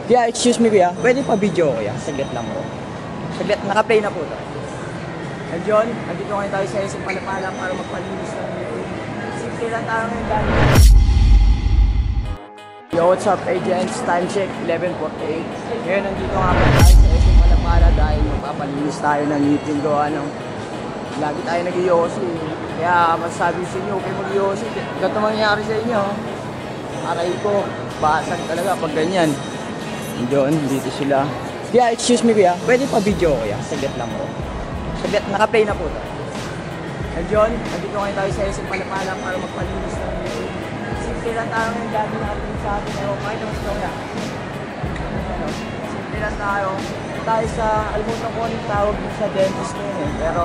Kuya, excuse me kuya, pwede pa video kuya? Saglit lang po. Saglit, naka-play na po ito. And John, nandito ngayon tayo sa SM Palapala para magpalinis ng ngipin. Simple lang tayo ngayon dahil. Yo, what's up agents? Time check, 11:48. Ngayon nandito nga po tayo sa SM Palapala dahil magpapalinis tayo ng ngipin gawa ng lagi tayo nag-iossi. Kaya masasabi sa inyo, okay mag-iossi. Ganito mangyayari sa inyo. Aray ko, basag talaga pag ganyan. John, dito sila. Kuya, excuse me kuya, pwede pa video kuya? Saglit lang po. Saglit, naka-play na po ito. And John, nandito ngayon tayo sa SM Palapala para magpalinis ng ngipin. Simple lang tayo ngayon dati natin sa atin. Ewan, kahit naman sila kuya. Simple lang tayo. Tayo sa, alimutan ko anong tawag sa dentist ngayon eh. Pero,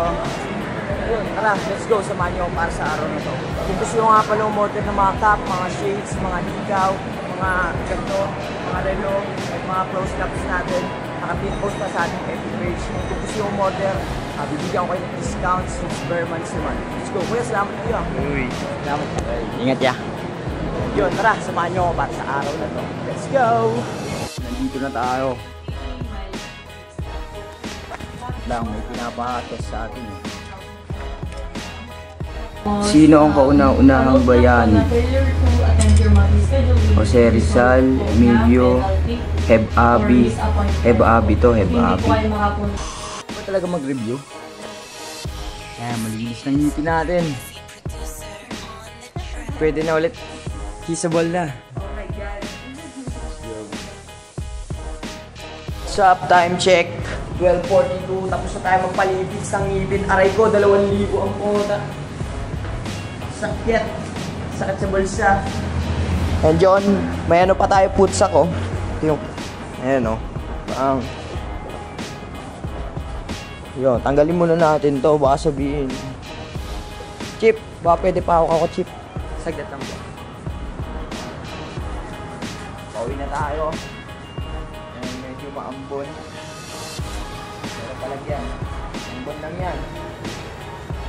yun, tara, let's go. Samahan nyo para sa araw na to. Kung gusto nyo nga pala umorder ng mga cap, mga shades, mga ligaw, mga ganito, mga relo, at mga close caps natin, naka-post na sa ating FB page. Kung gusto nyo umorder, bibigyan ko kayo ng discount since bare months naman. Let's go. Kuya, salamat kayo. Uy, salamat kayo. Ingat ya. Yun, tara, samahan nyo para sa araw na to. Let's go! Nandito na tayo. Lang, may pinapakatest sa atin eh. Sino ang kauna-unahang bayani? Jose Rizal, Emilio, Heb-Abi. Heb-Abi to, Heb-Abi. Ba talaga mag-review? Kaya malinis ng ngipin natin. Pwede na ulit. Kissable na. What's up? Time check. 12:42. Tapos na tayo magpalipis ng ngipin. Aray ko, 2,000 ang puta. Sakit. Sakit sa bulsa. And John, may ano pa tayo putsak oh. Yung, ayan oh. Yun, tanggalin muna natin to. Baka sabihin. Chip, baka pwede pa ako chip. Saglit lang po. Pauwi na tayo. Ayan, medyo maambon. Pero palagyan. Ambon lang yan.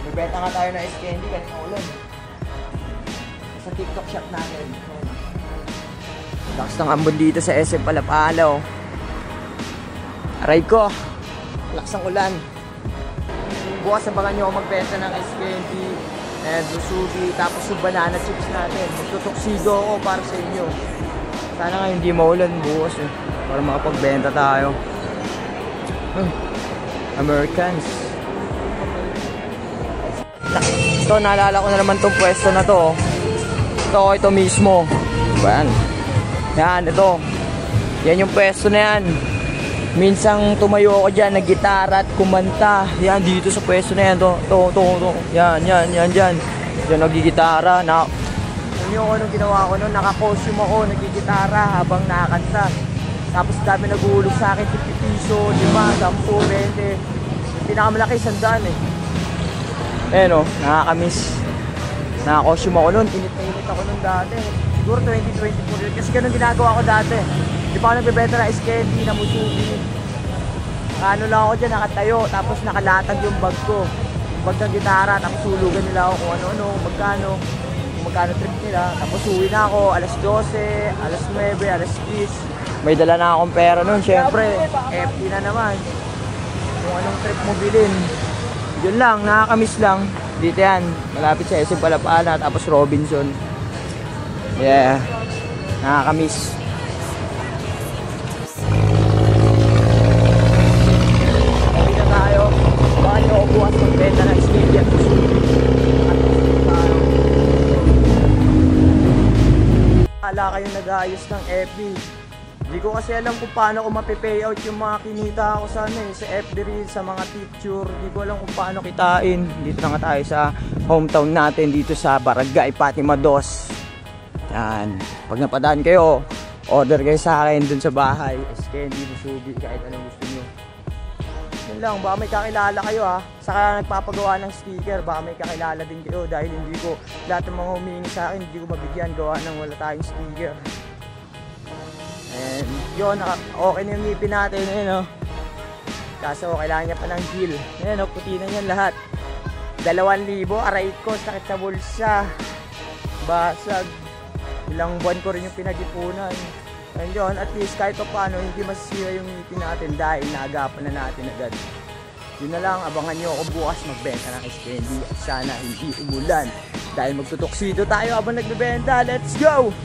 Bibenta nga tayo na ice candy kasi naulan. Sa TikTok shop natin. Lakas ng ambon dito sa SM Palapala oh. Aray ko. Lakas ng ulan. Bukas abangan nyo magbenta ng ice candy and musubi. Tapos yung banana chips natin. Magtutuksido ako para sa inyo. Sana nga hindi maulan bukas eh. Para makapagbenta tayo. Americans. Ito, naalala ko na naman tong pwesto na to. Ito mismo. Yan. Yan, ito. Yan yung pwesto na yan. Minsang tumayo ako dyan, nag-gitara at kumanta. Yan, dito sa pwesto na yan. To. Yan. Yan, nag-gitara. Alam nyo kung anong ginawa ko nun? Naka-costume ako, nag-gitara habang nakakanta. Tapos dami naguhulog sa akin, 50 piso, 5, 10, 20. Pinakamalaki, 100 eh. Ayan o, nakakamiss. Naka-costume ako nun, init ako nun dati. Siguro 2024 yun, kasi ganun ginagawa ko dati. Di pa ako nagbibenta na ice candy, na musubi. Ano lang ako dyan, nakatayo, tapos nakalatag yung bag ko. Yung bag ng gitara, tapos hulugan nila ako kung ano-ano, kung magkano trip nila. Tapos uwi na ako, alas 12, alas 9, alas 10. May dala na akong pera nun, syempre, FT na naman. Kung anong trip mo bilhin. Yun lang, nakakamiss lang. Dito yan, malapit sa SM Palapala, tapos Robinson. Yeah, nakakamiss. Hindi na tayo. Baka nyo ako bukas magbenta ng stadium. Wala kayong nag-aayos ng FB. Hindi ko kasi alam kung paano ko mape-payout yung mga kinita ko sa FB Reels, sa mga picture. Hindi ko alam kung paano kitain. Dito na nga tayo sa hometown natin, dito sa Barangay Fatima 2. Yan. Pag napadaan kayo, order kayo sa akin dun sa bahay. Ice candy, musubi, kahit anong gusto nyo. Yun lang, baka may kakilala kayo ha. Saka nagpapagawa ng sticker, baka may kakilala din kayo. Dahil hindi ko, lahat ng mga humingi sa akin, hindi ko mabigyan gawa ng wala tayong sticker. And yun, okay na yung ngipin natin, yun o. Kaso kailangan niya pa ng gel. Ayan o, puti na yan lahat. 2,000, aray ko, sakit sa bulsa. Basag. Ilang buwan ko rin yung pinag-ipunan. And yun, at least kahit pa paano hindi masisira yung ngipin natin dahil naagapan na natin agad. Yun na lang, abangan nyo ako bukas magbenta ng ice candy at sana hindi umulan dahil magtutuksito tayo habang nagbebenta. Let's go!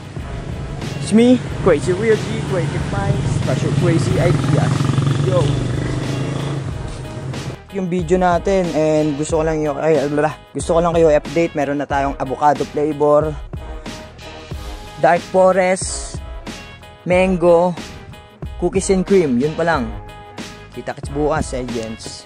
It's me, Crazy Real G, Creative Minds, special crazy ideas. Yo! Yung video natin and gusto ko lang kayo update. Meron na tayong avocado flavor, dark forest, mango, cookies and cream. Yun pa lang. Kita-kits bukas, gents.